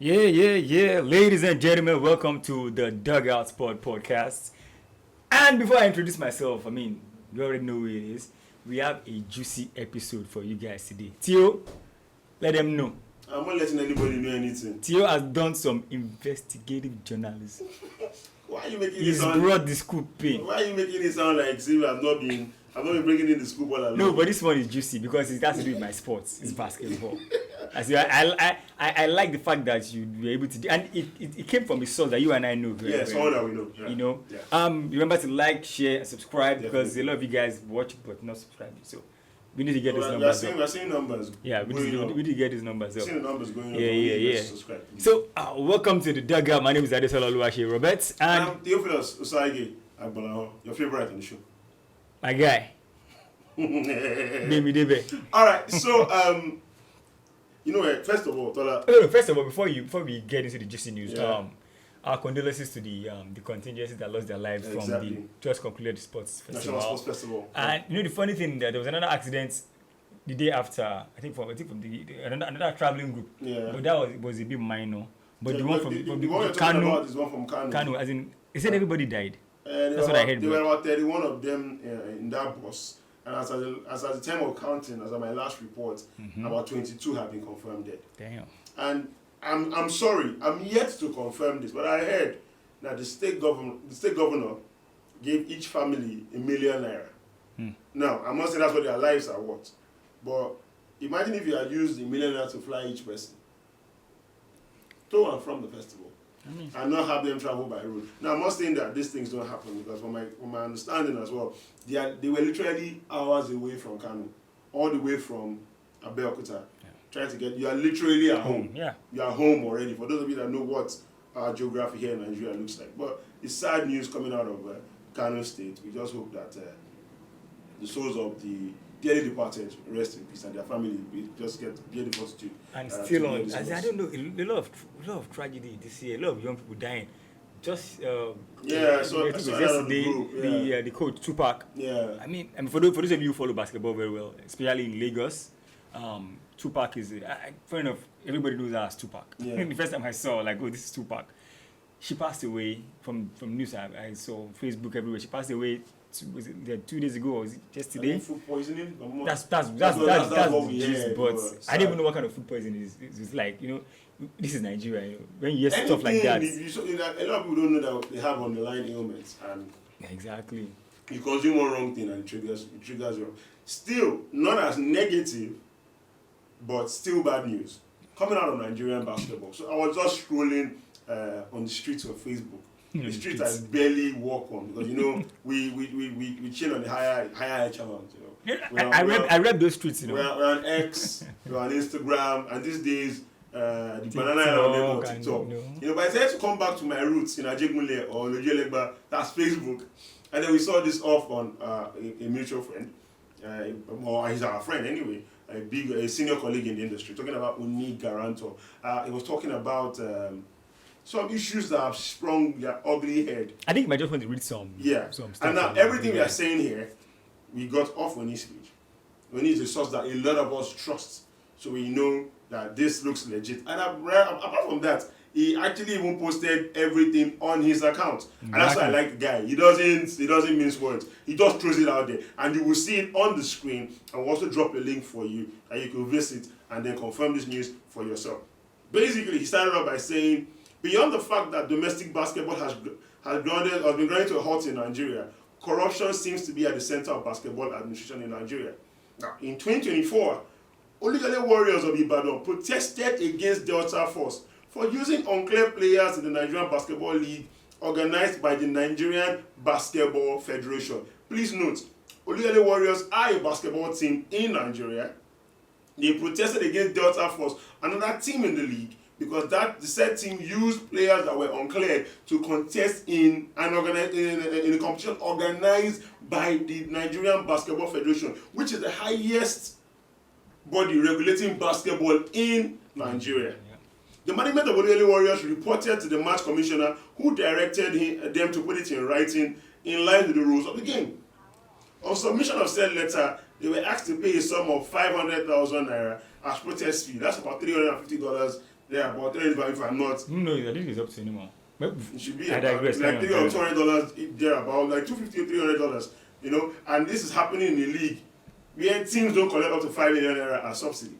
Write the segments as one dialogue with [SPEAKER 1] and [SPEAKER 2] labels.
[SPEAKER 1] Yeah. Ladies and gentlemen, welcome to the Dugout Sport Podcast. And before I introduce myself, you already know who it is. We have a juicy episode for you guys today. Theo, let them know.
[SPEAKER 2] I'm not letting anybody know anything.
[SPEAKER 1] Theo has done some investigative journalism.
[SPEAKER 2] Why are you making
[SPEAKER 1] He's
[SPEAKER 2] it sound?
[SPEAKER 1] brought the scoop in.
[SPEAKER 2] Why are you making it sound like see, I've not been bringing in the scoop all along?
[SPEAKER 1] No, but this one is juicy because it has to do with my sports. It's basketball. I like the fact that you were able to do, and it came from a source that you and I know very well.
[SPEAKER 2] Yeah, someone that we know. Yeah.
[SPEAKER 1] You know,
[SPEAKER 2] Yeah.
[SPEAKER 1] remember to like, share, and subscribe because
[SPEAKER 2] Definitely.
[SPEAKER 1] a lot of you guys watch but not subscribe. So we need to get these
[SPEAKER 2] We're
[SPEAKER 1] numbers up.
[SPEAKER 2] seeing numbers.
[SPEAKER 1] Yeah, we need to get these numbers up.
[SPEAKER 2] Seeing the numbers going up.
[SPEAKER 1] Yeah.
[SPEAKER 2] Subscribe.
[SPEAKER 1] So welcome to the Dugout. My name is Adesola Oluwaseyi Roberts, and
[SPEAKER 2] I'm Theophilus Osaige Agbalaho, your favorite on the show.
[SPEAKER 1] my guy, Baby Debe.
[SPEAKER 2] All right, so you know what? First of all, Tola.
[SPEAKER 1] First of all, before we get into the juicy news,
[SPEAKER 2] Yeah.
[SPEAKER 1] our condolences to the contingencies that lost their lives from the
[SPEAKER 2] Exactly.
[SPEAKER 1] just concluded sports festival.
[SPEAKER 2] National Sports Festival.
[SPEAKER 1] And you know the funny thing that there was another accident the day after. I think from another traveling group.
[SPEAKER 2] Yeah.
[SPEAKER 1] But that was a bit minor. But
[SPEAKER 2] Yeah,
[SPEAKER 1] the one
[SPEAKER 2] but
[SPEAKER 1] from
[SPEAKER 2] the one you're talking about is one from Kano.
[SPEAKER 1] Kano, as in, they said everybody died.
[SPEAKER 2] That's
[SPEAKER 1] what I heard,
[SPEAKER 2] There
[SPEAKER 1] bro.
[SPEAKER 2] were about 31 of them in that bus. And as at the time of counting, as at my last report, about 22 have been confirmed dead.
[SPEAKER 1] Damn.
[SPEAKER 2] And I'm sorry, I'm yet to confirm this, but I heard that the state governor gave each family ₦1 million. Now, I'm not saying that's what their lives are worth, but imagine if you had used ₦1 million to fly each person to and from the festival. And not have them travel by road. Now, I'm not saying that these things don't happen because from my understanding as well, they were literally hours away from Kano, all the way from Abeokuta, trying to get. You are literally at home.
[SPEAKER 1] Yeah.
[SPEAKER 2] You are home already. For those of you that know what our geography here in Nigeria looks like, but it's sad news coming out of Kano State. We just hope that the souls of the dearly departed rest in peace and their family just get the fortitude.
[SPEAKER 1] And still on. I don't know, a lot of tragedy this year. A lot of young people dying. Just
[SPEAKER 2] so
[SPEAKER 1] I think it was yesterday, the coach Tupac.
[SPEAKER 2] Yeah.
[SPEAKER 1] I mean, for those of you who follow basketball very well, especially in Lagos, Tupac is fair enough. Everybody knows her as Tupac.
[SPEAKER 2] Yeah.
[SPEAKER 1] The first time I saw, this is Tupac. She passed away from news I saw on Facebook everywhere. She passed away. Was it 2 days ago or was it yesterday?
[SPEAKER 2] Food poisoning.
[SPEAKER 1] That's the
[SPEAKER 2] we
[SPEAKER 1] gist.
[SPEAKER 2] heard,
[SPEAKER 1] But I didn't even know what kind of food poisoning is. It's like, this is Nigeria. When you hear stuff like that.
[SPEAKER 2] A lot of people don't know that they have underlying ailments, and
[SPEAKER 1] Exactly.
[SPEAKER 2] you consume one wrong thing and it triggers you. Still, not as negative, but still bad news coming out of Nigerian basketball. So I was just scrolling on the streets of Facebook. The street I barely walk on because we chill on the higher echelons.
[SPEAKER 1] I read those tweets.
[SPEAKER 2] We're on X, we're on Instagram, and these days the banana island on TikTok. But I decided to come back to my roots in Ajegunle or Lojelegba. That's Facebook, and then we saw this off on a mutual friend, or he's our friend anyway, a senior colleague in the industry, talking about Uni Garanto. He was talking about. Some issues that have sprung their ugly head.
[SPEAKER 1] I think you might just want to read some.
[SPEAKER 2] Yeah.
[SPEAKER 1] Some stuff
[SPEAKER 2] and now everything we are saying here, we got off Oni's speech. Oni is a source that a lot of us trust, so we know that this looks legit. And apart from that, he actually even posted everything on his account, and that's why I like the guy. He doesn't mince words. He just throws it out there, and you will see it on the screen. And we'll also drop a link for you that you can visit and then confirm this news for yourself. Basically, he started off by saying, beyond the fact that domestic basketball has been grinding to a halt in Nigeria, corruption seems to be at the center of basketball administration in Nigeria. Now, in 2024, Oluyole Warriors of Ibadan protested against Delta Force for using unclear players in the Nigerian Basketball League organized by the Nigerian Basketball Federation. Please note, Oluyole Warriors are a basketball team in Nigeria. They protested against Delta Force, another team in the league, because the said team used players that were uncleared to contest in a competition organized by the Nigerian Basketball Federation, which is the highest body regulating basketball in Nigeria. The management of Oluyole Warriors reported to the match commissioner, who directed them to put it in writing in line with the rules of the game. On submission of said letter, they were asked to pay a sum of 500,000 naira as protest fee. That's about $350 Yeah, but if I'm not,
[SPEAKER 1] No, I think it's up to anymore. But
[SPEAKER 2] it should be
[SPEAKER 1] I
[SPEAKER 2] about
[SPEAKER 1] digress.
[SPEAKER 2] like $300 there, about like $250 or $300. And this is happening in the league where teams don't collect up to ₦5 million as subsidy.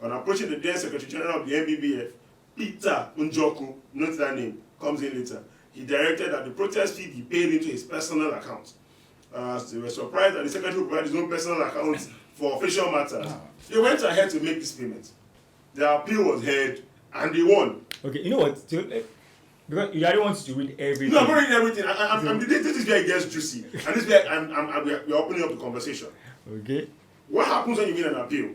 [SPEAKER 2] On approaching the then Secretary General of the NBBF, Peter Njoku, note that name, comes in later. He directed that the protest fee be paid into his personal account. They were surprised that the secretary provided his own personal account for official matters. They went ahead to make this payment. The appeal was heard, and they won.
[SPEAKER 1] Okay, you know what? So, because you don't want to read everything.
[SPEAKER 2] No, I'm not reading everything. This is where it gets juicy, and this is where we're opening up the conversation.
[SPEAKER 1] Okay.
[SPEAKER 2] What happens when you win an appeal?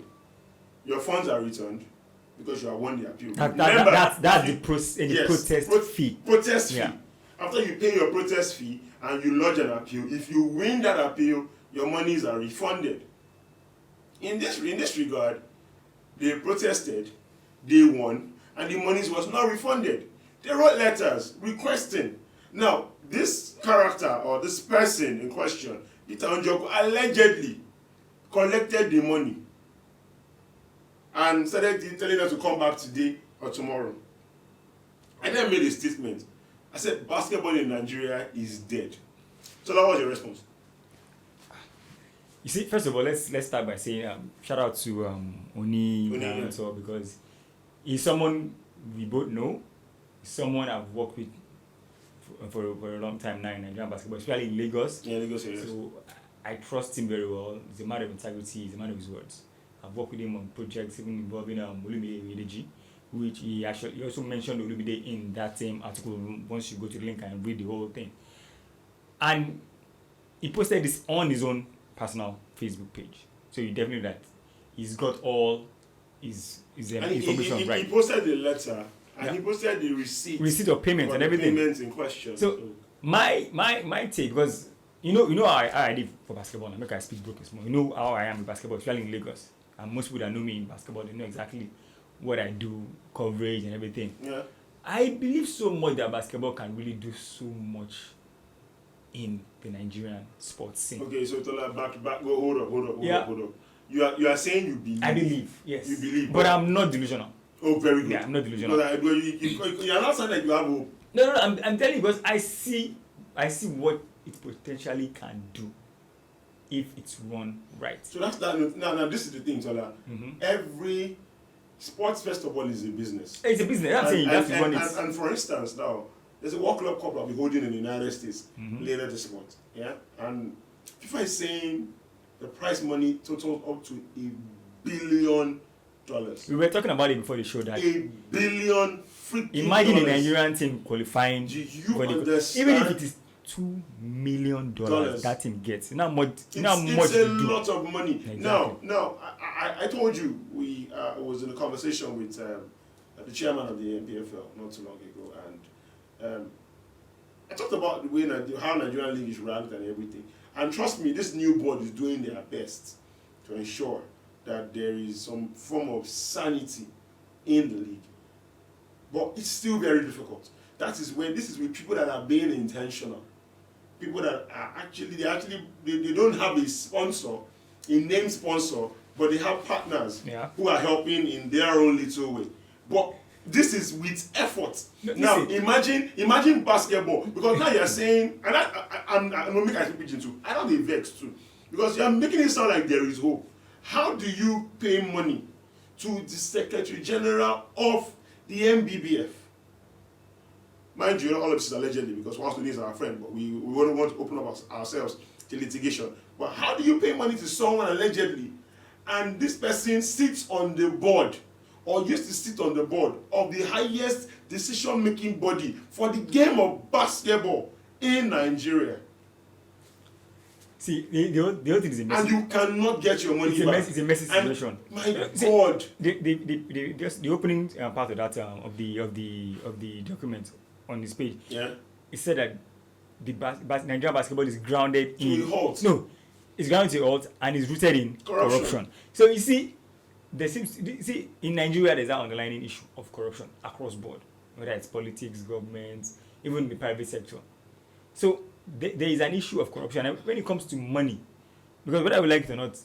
[SPEAKER 2] Your funds are returned because you have won the appeal.
[SPEAKER 1] That's the protest fee.
[SPEAKER 2] Protest fee.
[SPEAKER 1] Yeah.
[SPEAKER 2] After you pay your protest fee and you lodge an appeal, if you win that appeal, your monies are refunded. In this regard, they protested, they won, and the monies was not refunded. They wrote letters requesting. Now, this character or this person in question, Peter Njoku, allegedly collected the money and started telling them to come back today or tomorrow. I then made a statement. I said, basketball in Nigeria is dead. So that was your response.
[SPEAKER 1] You see, first of all, let's start by saying shout out to Oni
[SPEAKER 2] yeah.
[SPEAKER 1] because he's someone we both know, someone I've worked with for a long time now in Nigerian basketball, especially in Lagos.
[SPEAKER 2] Yeah, Lagos, yes.
[SPEAKER 1] So I trust him very well. He's a man of integrity. He's a man of his words. I've worked with him on projects even involving Olumide Wedeji, which he also mentioned Olumide in that same article. Once you go to the link and read the whole thing, and he posted this on his own personal Facebook page. So you definitely know that he's got all his information right.
[SPEAKER 2] He posted the letter and he posted the receipt
[SPEAKER 1] of payment and everything.
[SPEAKER 2] Payments in question.
[SPEAKER 1] So my take was, you know how I live for basketball. I make I speak broken small. You know how I am in basketball, especially in Lagos. And most people that know me in basketball, they know exactly what I do, coverage and everything.
[SPEAKER 2] Yeah.
[SPEAKER 1] I believe so much that basketball can really do so much in the Nigerian sports scene.
[SPEAKER 2] Okay, so hold up. You are saying you believe.
[SPEAKER 1] I believe, yes.
[SPEAKER 2] You believe.
[SPEAKER 1] But I'm not delusional.
[SPEAKER 2] Oh, very good.
[SPEAKER 1] Yeah, I'm not delusional.
[SPEAKER 2] You are not saying that you have hope.
[SPEAKER 1] No, I'm telling you because I see what it potentially can do if it's run right.
[SPEAKER 2] So that's that. Now, this is the thing, Tola.
[SPEAKER 1] Mm-hmm.
[SPEAKER 2] Every sports festival is a business.
[SPEAKER 1] It's a business. I'm saying you have to run it.
[SPEAKER 2] And for instance, now there's a World Club Cup that we're holding in the United States later this month. Yeah, and FIFA is saying the prize money totals up to $1 billion.
[SPEAKER 1] We were talking about it before the show that
[SPEAKER 2] $1 billion freaking
[SPEAKER 1] imagine
[SPEAKER 2] dollars.
[SPEAKER 1] a Nigerian team qualifying.
[SPEAKER 2] Do you understand?
[SPEAKER 1] Even if it is $2 million that team gets, not much.
[SPEAKER 2] It's a lot of money.
[SPEAKER 1] Exactly.
[SPEAKER 2] Now, I told you we was in a conversation with the chairman of the NPFL not too long ago, and I talked about the way how Nigerian league is ranked and everything. And trust me, this new board is doing their best to ensure that there is some form of sanity in the league. But it's still very difficult. This is with people that are being intentional. People that are they don't have a sponsor, a name sponsor, but they have partners who are helping in their own little way. But this is with effort. Now imagine basketball, because now you're saying, and I'm gonna make a speech too. I don't be vexed too, because you're making it sound like there is hope. How do you pay money to the Secretary General of the NBBF? Mind you, all of this is allegedly, because once we is our friend, but we wouldn't want to open up ourselves to litigation. But how do you pay money to someone allegedly, and this person sits on the board, or used to sit on the board of the highest decision-making body for the game of basketball in Nigeria?
[SPEAKER 1] See, the whole thing is a messy.
[SPEAKER 2] And you cannot get your money back.
[SPEAKER 1] It's a messy situation.
[SPEAKER 2] My God.
[SPEAKER 1] The opening part of that of the document on this page.
[SPEAKER 2] Yeah.
[SPEAKER 1] It said that the Nigerian basketball is grounded in
[SPEAKER 2] a halt.
[SPEAKER 1] No, it's grounded to a halt and is rooted in corruption. So you see, in Nigeria there's that underlying issue of corruption across board, whether it's politics, government, even the private sector. So there is an issue of corruption, and when it comes to money, because whether we like it or not,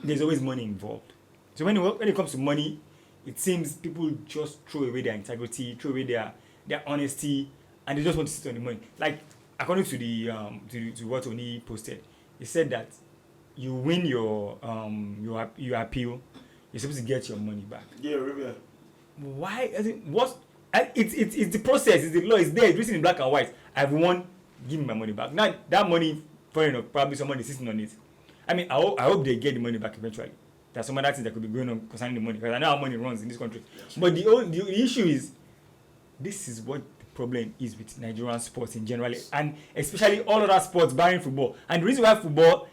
[SPEAKER 1] there's always money involved. So when it comes to money, it seems people just throw away their integrity, throw away their honesty, and they just want to sit on the money. Like according to the to what Oni posted, he said that you win your appeal, you're supposed to get your money back.
[SPEAKER 2] Yeah.
[SPEAKER 1] Why? As in, what? It's the process. It's the law. It's there. It's written in black and white. I've won. Give me my money back. Now that money, fair enough, probably someone is sitting on it. I mean, I hope they get the money back eventually. There's some other things that could be going on concerning the money because I know how money runs in this country. Yes. But the issue is, this is what the problem is with Nigerian sports in general, and especially all other sports barring football. And the reason why football,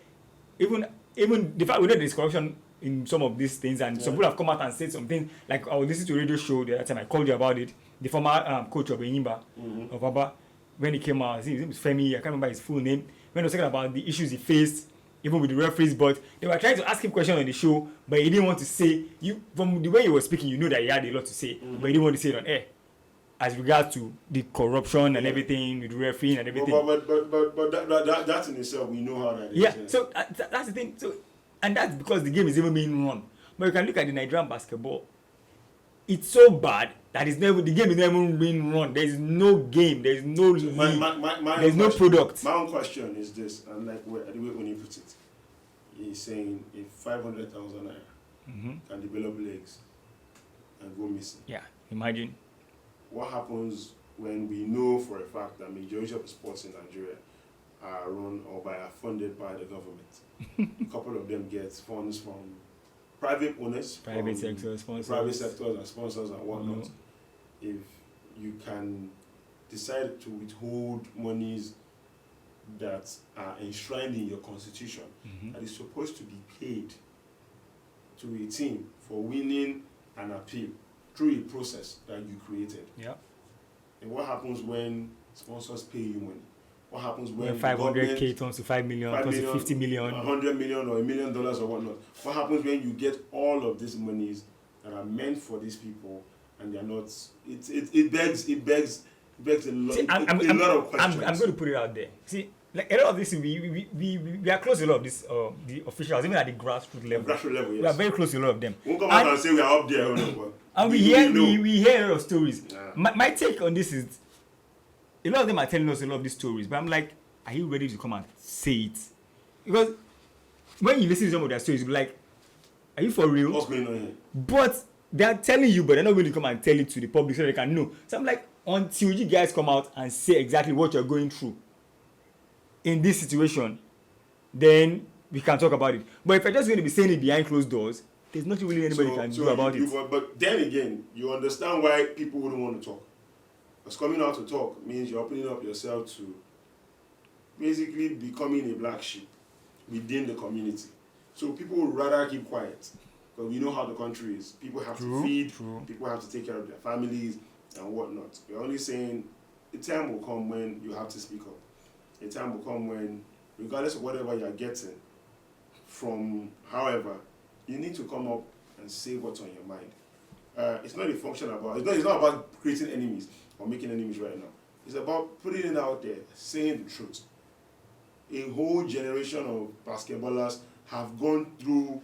[SPEAKER 1] even the fact we know there's corruption in some of these things, and some people have come out and said some things. Like I was listening to a radio show the other time, I called you about it. The former coach of Enyimba, of Aba, when he came out, his name was Femi, I can't remember his full name, when he was talking about the issues he faced, even with the referees, but they were trying to ask him questions on the show, but he didn't want to say, from the way he was speaking, you know that he had a lot to say, but he didn't want to say it on air, as regards to the corruption and everything, with the refereeing and everything.
[SPEAKER 2] But that in itself, we know how that is.
[SPEAKER 1] Yeah, so that's the thing. So, and that's because the game is even being run. But you can look at the Nigerian basketball. It's so bad that the game is never being run. There is no game. There is no league. There is no product.
[SPEAKER 2] My own question is this, and like the way when he puts it, he's saying if 500,000 naira can develop legs and go missing.
[SPEAKER 1] Yeah, imagine.
[SPEAKER 2] What happens when we know for a fact that majority of the sports in Nigeria are run or are funded by the government? A couple of them get funds from private owners,
[SPEAKER 1] private sector sponsors,
[SPEAKER 2] and sponsors and whatnot. If you can decide to withhold monies that are enshrined in your constitution, that is supposed to be paid to a team for winning an appeal through a process that you created.
[SPEAKER 1] Yeah.
[SPEAKER 2] And what happens when sponsors pay you money? What happens when
[SPEAKER 1] 500K turns to 5 million, turns to 50 million,
[SPEAKER 2] 100 million or $1 million or whatnot? What happens when you get all of these monies that are meant for these people and they are not? It begs a lot of questions.
[SPEAKER 1] I'm going to put it out there. See, like a lot of this, we are close to a lot of this, the officials, even at the grassroots level.
[SPEAKER 2] Yes.
[SPEAKER 1] We are very close to a lot of them.
[SPEAKER 2] We'll come out and say we are up there.
[SPEAKER 1] And we hear a lot of stories.
[SPEAKER 2] Yeah.
[SPEAKER 1] My take on this is, a lot of them are telling us a lot of these stories, but I'm like, are you ready to come and say it? Because when you listen to some of their stories, you'll be like, are you for real?
[SPEAKER 2] What's going on here?
[SPEAKER 1] But they're telling you, but they're not going to come and tell it to the public so they can know. So I'm like, until you guys come out and say exactly what you're going through in this situation, then we can talk about it. But if you're just going to be saying it behind closed doors, there's nothing really anybody can do about it.
[SPEAKER 2] But then again, you understand why people wouldn't want to talk. Because coming out to talk means you're opening up yourself to basically becoming a black sheep within the community. So people would rather keep quiet. Because we know how the country is. People have to feed, people have to take care of their families and whatnot. We're only saying a time will come when you have to speak up. A time will come when, regardless of whatever you're getting from however, you need to come up and say what's on your mind. It's not a function about, it's not about creating enemies or making enemies right now. It's about putting it out there, saying the truth. A whole generation of basketballers have gone through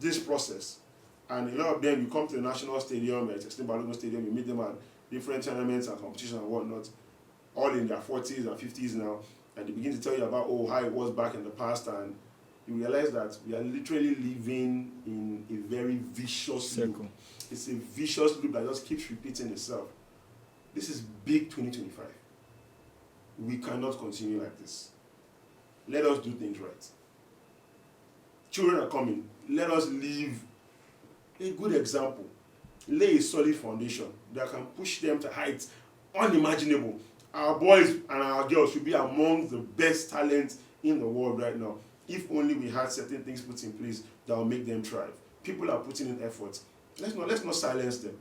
[SPEAKER 2] this process. And a lot of them, you come to the National Stadium, at Extreme Balogun Stadium, you meet them at different tournaments and competitions and whatnot, all in their 40s and 50s now, and they begin to tell you about how it was back in the past, and you realize that we are literally living in a very vicious loop. It's a vicious loop that just keeps repeating itself. This is big 2025. We cannot continue like this. Let us do things right. Children are coming. Let us leave a good example. Lay a solid foundation that can push them to heights unimaginable. Our boys and our girls should be among the best talents in the world right now. If only we had certain things put in place that will make them thrive. People are putting in effort. Let's not silence them.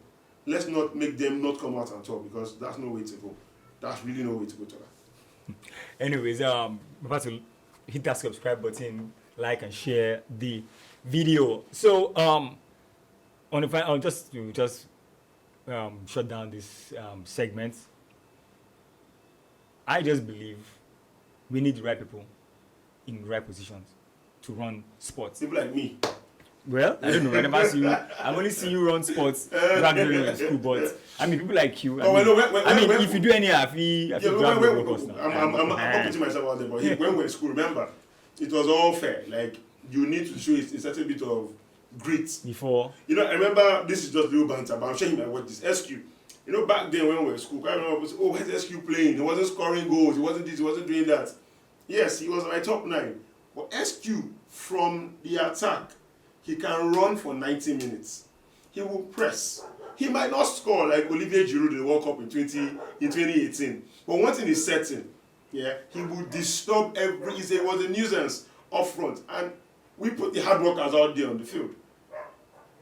[SPEAKER 2] Let's not make them not come out and talk, because that's no way to go. That's really no way to go to that.
[SPEAKER 1] Anyways, remember to hit that subscribe button, like and share the video. So on the final, just shut down this segment. I just believe we need the right people in the right positions to run sports.
[SPEAKER 2] People like me.
[SPEAKER 1] Well, I don't know. I never see you. I've only seen you run sports back when you were in school. But I mean, people like you. I mean, if you do any, I feel grab the workers now.
[SPEAKER 2] I'm not putting myself out there, but when we were in school, remember, it was all fair. Like, you need to show a certain bit of grit.
[SPEAKER 1] Before.
[SPEAKER 2] You know, I remember, this is just little banter, but I'm sure you might watch this. SQ. You know, back then when we were in school, I remember, where's SQ playing? He wasn't scoring goals. He wasn't this, he wasn't doing that. Yes, he was my top 9. But SQ, from the attack, he can run for 90 minutes. He will press. He might not score like Olivier Giroud in the World Cup in 2018. But one thing is certain, yeah, he will disturb he was a nuisance up front. And we put the hard workers out there on the field.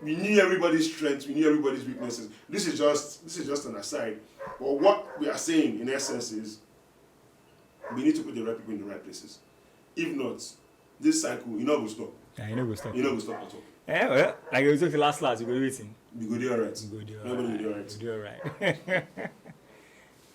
[SPEAKER 2] We knew everybody's strengths, we knew everybody's weaknesses. This is just an aside. But what we are saying in essence is we need to put the right people in the right places. If not, this cycle, will stop.
[SPEAKER 1] Yeah, you know go stop.
[SPEAKER 2] You know go stop at all.
[SPEAKER 1] Yeah, well, like it was the last, you go waiting.
[SPEAKER 2] We go do alright.
[SPEAKER 1] You go do
[SPEAKER 2] Everybody
[SPEAKER 1] alright.
[SPEAKER 2] will do alright.
[SPEAKER 1] You go do alright.